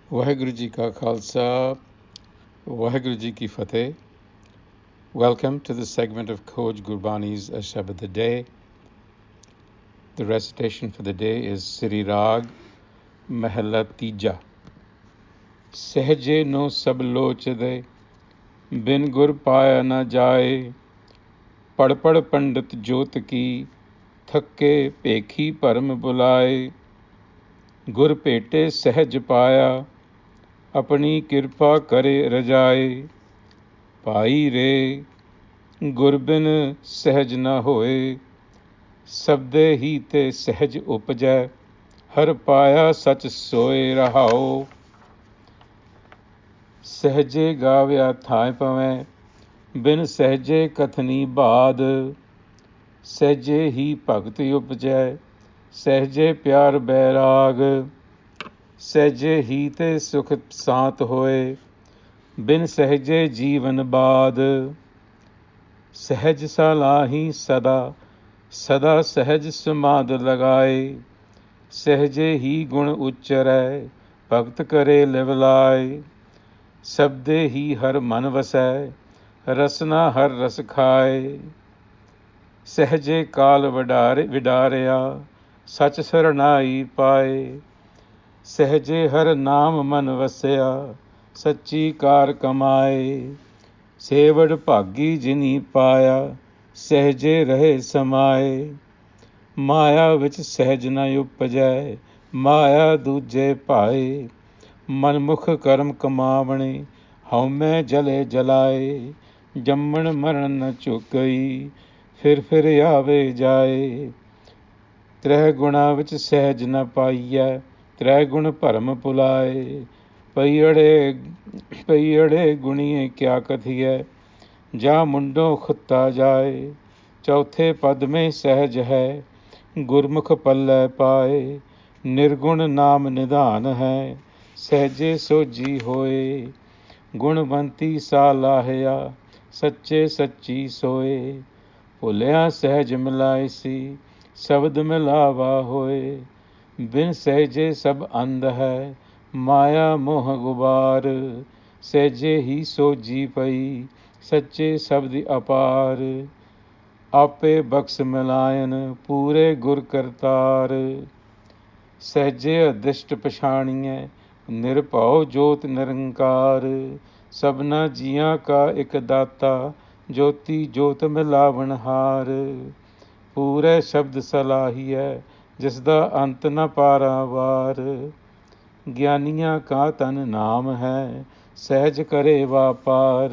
Waheguru Ji Ka Khalsa, Waheguru Ji Ki Fateh. Welcome to the segment of Khoj Gurbani's a-sabad-a-day. The recitation for the day is Sri Rag Mahela Tija. Sahajai no Sabh Lochadi, bin gur paya na jaye, पढ़ पढ़ पंडित जोत की, थके पेखी परम बुलाए, गुर भेटे सहज पाया, अपनी किरपा करे रजाए, पाई रे गुरबिन सहज न होए, सबदे ही ते सहज उपजै, हर पाया सच सोए रहाओ। सहजे गाव्या थाय पवै, बिन सहजे कथनी बाद, सहजे ही भगत उपजै, सहजे प्यार बैराग, सहजे ही ते सुख सांत होए, बिन सहजे जीवन बाद, सहज सलाही सदा, सदा सहज समाध लगाए, सहजे ही गुण उच्चरै, भगत करे लिवलाए, सबदे ही हर मन वसै, रसना हर रस खाए, सहजे काल विडारिया, सच सरनाई पाए, सहजे हर नाम मन वसया, सच्ची कार कमाए, सेवड़ भागी जिनी पाया, सहजे रहे समाए, माया विच सहज न उपजै, माया दूजे पाए, मनमुख कर्म कमावणे, हਉਮੈ जले जलाए, जम्मण मरण न चुकई, फिर आवे जाए, त्रै गुणा विच सहज न पाईਐ, त्रै गुण भरम भुलाए, पईअड़े गुणीए क्या कथिਐ, जा मुंडों खुत्ता जाए, चौथे पद में सहज है, गुरमुख पल्लै पाए, निर्गुण नाम निधान है, सहजे सोजी होए, गुणवंती सा लाहिया, सच्चे सच्ची सोए, भुलिया सहज मिलाइसी, शब्द मिलावा होए, बिन सहजे सब अंध है, माया मोह गुबार, सहजे ही सोजी पई, सच्चे शब्द अपार, आपे बख्श मिलायन, पूरे गुर करतार, सहजे अदिष्ट पछाणिए, निरभਉ जोत निरंकार, सबना जियां का एक दाता, ज्योति जोत मिलावण हार, पूरे शब्द सलाहिए, जिसदा अंत न पारावार, ज्ञानियां का तन नाम है, सहज करे वापार,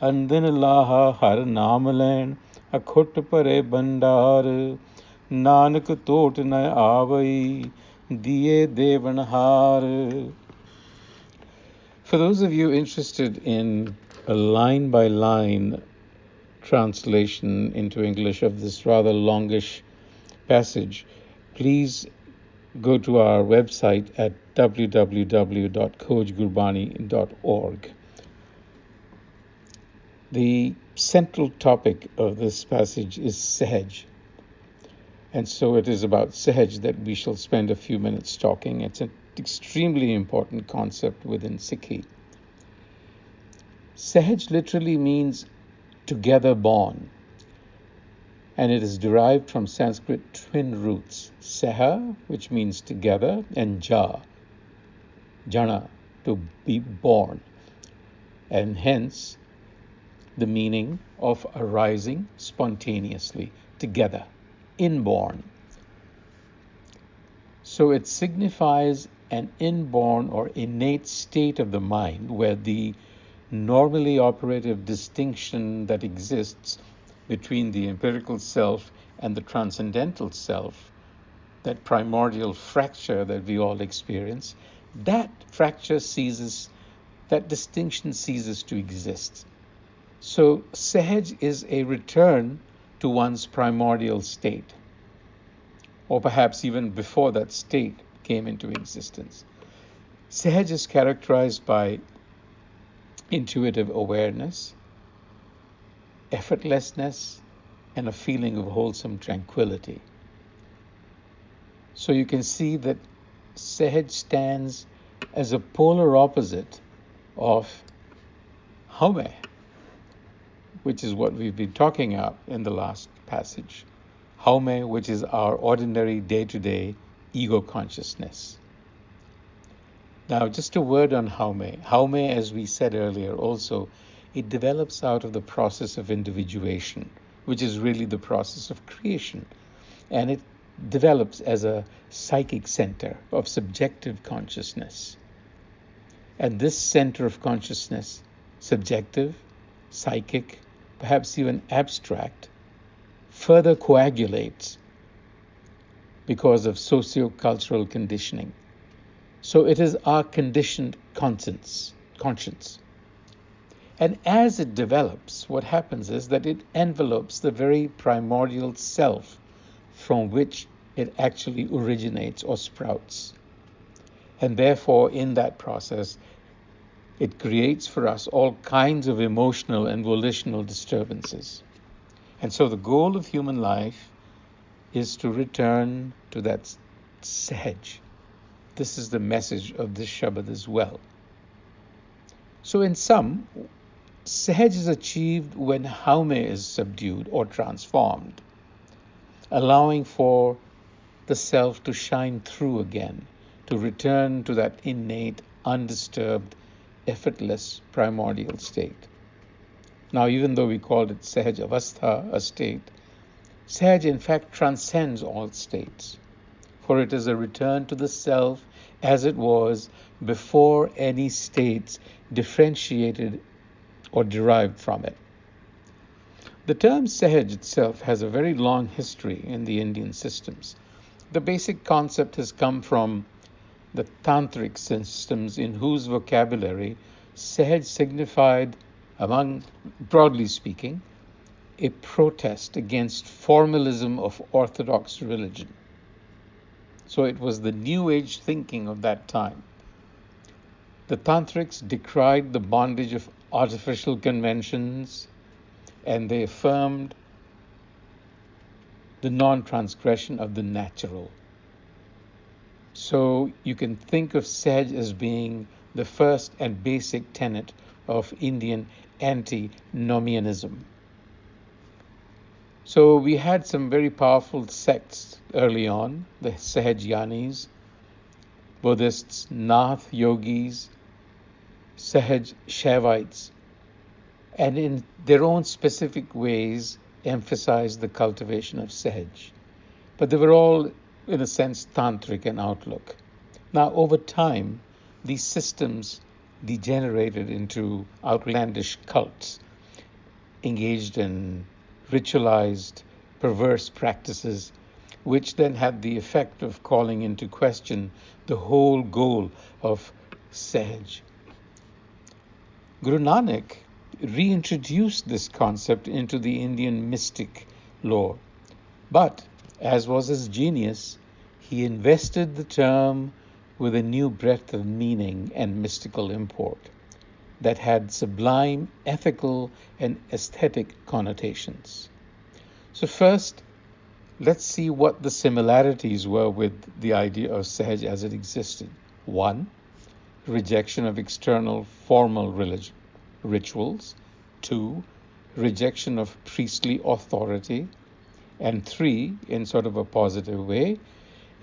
अंदिन लाहा हर नाम लैन, अखुट भरे भंडार, नानक टोट न आवई, दिए देवनहार. For those of you interested in a line-by-line translation into English of this rather longish passage, please go to our website at www.khojgurbani.org. The central topic of this passage is Sahaj. And so it is about Sahaj that we shall spend a few minutes talking. It's an extremely important concept within Sikhi. Sahaj literally means together born, and it is derived from Sanskrit twin roots, Saha, which means together, and Jana, to be born, and hence the meaning of arising spontaneously, together, inborn. So it signifies an inborn or innate state of the mind where the normally operative distinction that exists between the empirical self and the transcendental self, that primordial fracture that we all experience, that fracture ceases, that distinction ceases to exist. So Sahaj is a return to one's primordial state, or perhaps even before that state came into existence. Sahaj is characterized by intuitive awareness, effortlessness, and a feeling of wholesome tranquility. So you can see that Sahaj stands as a polar opposite of Haume, which is what we've been talking about in the last passage. Haume, which is our ordinary day-to-day ego consciousness. Now, just a word on Haume. Haume, as we said earlier also, it develops out of the process of individuation, which is really the process of creation. And it develops as a psychic center of subjective consciousness. And this center of consciousness, subjective, psychic, perhaps even abstract, further coagulates because of socio-cultural conditioning. So it is our conditioned conscience. And as it develops, what happens is that it envelopes the very primordial self from which it actually originates or sprouts. And therefore, in that process, it creates for us all kinds of emotional and volitional disturbances. And so the goal of human life is to return to that Sahaj. This is the message of this Shabad as well. So in sum, Sahaj is achieved when Haume is subdued or transformed, allowing for the self to shine through again, to return to that innate, undisturbed, effortless, primordial state. Now, even though we called it Sahaj Avastha, a state, Sahaj in fact transcends all states, for it is a return to the self as it was before any states differentiated or derived from it. The term Sahaj itself has a very long history in the Indian systems. The basic concept has come from the tantric systems, in whose vocabulary Sahaj signified, among broadly speaking, a protest against formalism of orthodox religion. So it was the New Age thinking of that time. The tantrics decried the bondage of artificial conventions, and they affirmed the non-transgression of the natural. So you can think of Sahaj as being the first and basic tenet of Indian antinomianism. So we had some very powerful sects early on, the Sahajayanis, Buddhists, Nath yogis, Sahaj Shaivites, and in their own specific ways emphasized the cultivation of Sahaj. But they were all, in a sense, tantric in outlook. Now, over time, these systems degenerated into outlandish cults, engaged in ritualized, perverse practices, which then had the effect of calling into question the whole goal of Sahaj. Guru Nanak reintroduced this concept into the Indian mystic lore, but, as was his genius, he invested the term with a new breadth of meaning and mystical import that had sublime ethical and aesthetic connotations. So first, let's see what the similarities were with the idea of Sahaj as it existed. 1, rejection of external formal religion, rituals. 2, rejection of priestly authority. And 3, in sort of a positive way,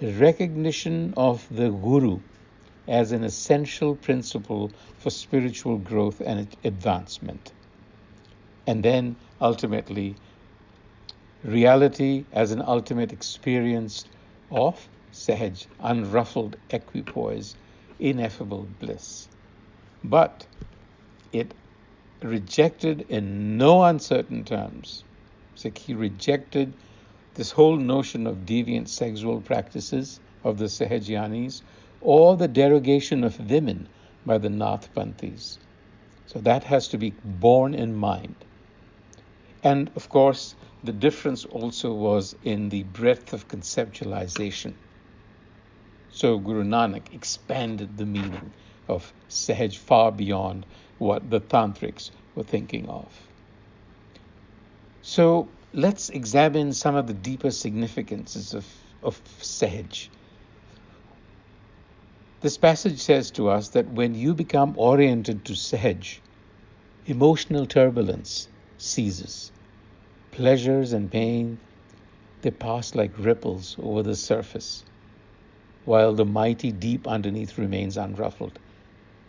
recognition of the Guru as an essential principle for spiritual growth and advancement. And then, ultimately, reality as an ultimate experience of Sahaj, unruffled equipoise, ineffable bliss. But it rejected in no uncertain terms. So he rejected this whole notion of deviant sexual practices of the Sahajayanis, or the derogation of women by the Nath Panthis. So that has to be borne in mind. And of course, the difference also was in the breadth of conceptualization. So Guru Nanak expanded the meaning of Sahaj far beyond what the Tantrics were thinking of. So let's examine some of the deeper significances of Sahaj. This passage says to us that when you become oriented to Sahaj, emotional turbulence ceases. Pleasures and pain, they pass like ripples over the surface, while the mighty deep underneath remains unruffled.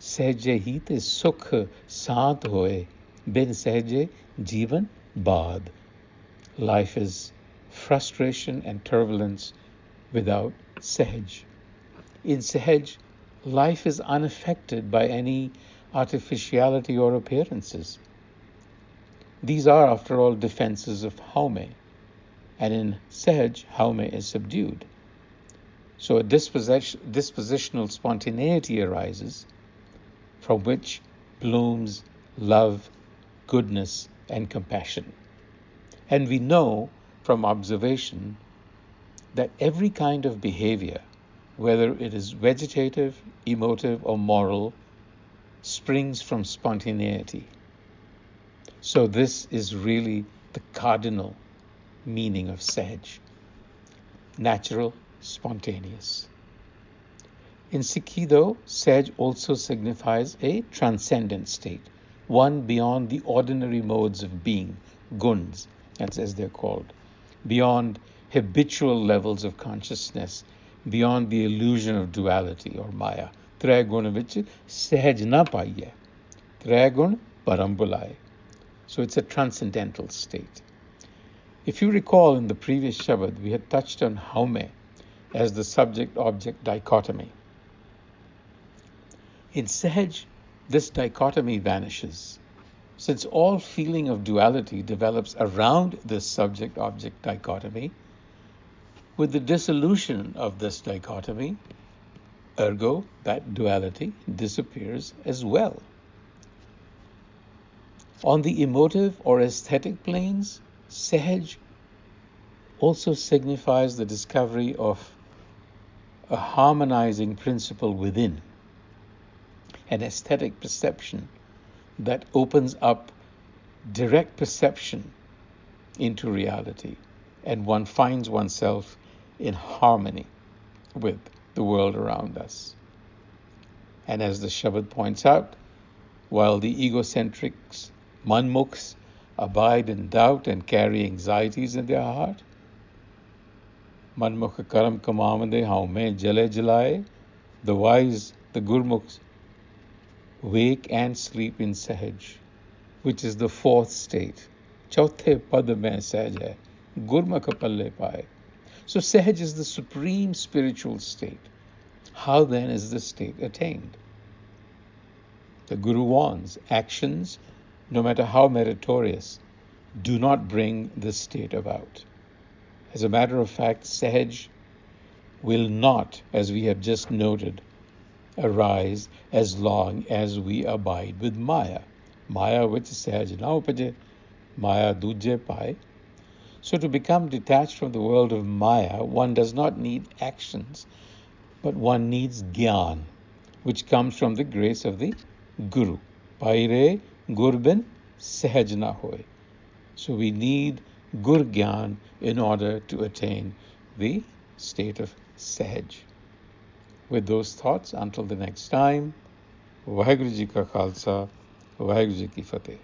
Sahje hi te sukh saat hoye, bin sahje jivan baad. Life is frustration and turbulence without Sahaj. In Sahaj, life is unaffected by any artificiality or appearances. These are, after all, defenses of Haume, and in Sahaj, Haume is subdued. So a dispositional spontaneity arises from which blooms love, goodness, and compassion. And we know from observation that every kind of behavior, whether it is vegetative, emotive, or moral, springs from spontaneity. So this is really the cardinal meaning of Sahaj: natural, spontaneous. In Sikhi, though, Sahaj also signifies a transcendent state, one beyond the ordinary modes of being, guns, as they're called, beyond habitual levels of consciousness, beyond the illusion of duality or maya. Tre gun vich Sahaj na paiye, tre gun param bulaye. So it's a transcendental state. If you recall, in the previous Shabad, we had touched on Haume as the subject-object dichotomy. In Sahaj, this dichotomy vanishes, since all feeling of duality develops around this subject-object dichotomy. With the dissolution of this dichotomy, ergo, that duality disappears as well. On the emotive or aesthetic planes, Sahaj also signifies the discovery of a harmonizing principle within, an aesthetic perception that opens up direct perception into reality, and one finds oneself in harmony with the world around us. And as the Shabad points out, while the egocentrics, manmukhs, abide in doubt and carry anxieties in their heart, manmukh karam kamamande haume jale jalaye, the wise, the gurmukhs, wake and sleep in Sahaj, which is the fourth state. Chauthe pad mein Sahajai, gurmukh palle paaye. So Sahaj is the supreme spiritual state. How then is this state attained? The Guru warns, actions, no matter how meritorious, do not bring this state about. As a matter of fact, Sahaj will not, as we have just noted, arise as long as we abide with Maya. Maya which Sahaj na upaje, Maya duje paye. So to become detached from the world of Maya, one does not need actions, but one needs Gyan, which comes from the grace of the Guru. Paire Gurbin Sahaj na hoy. So we need Gur Gyan in order to attain the state of Sahaj. With those thoughts, until the next time, Vaheguru Ji Ka Khalsa, Vaheguru Ji Ki Fateh.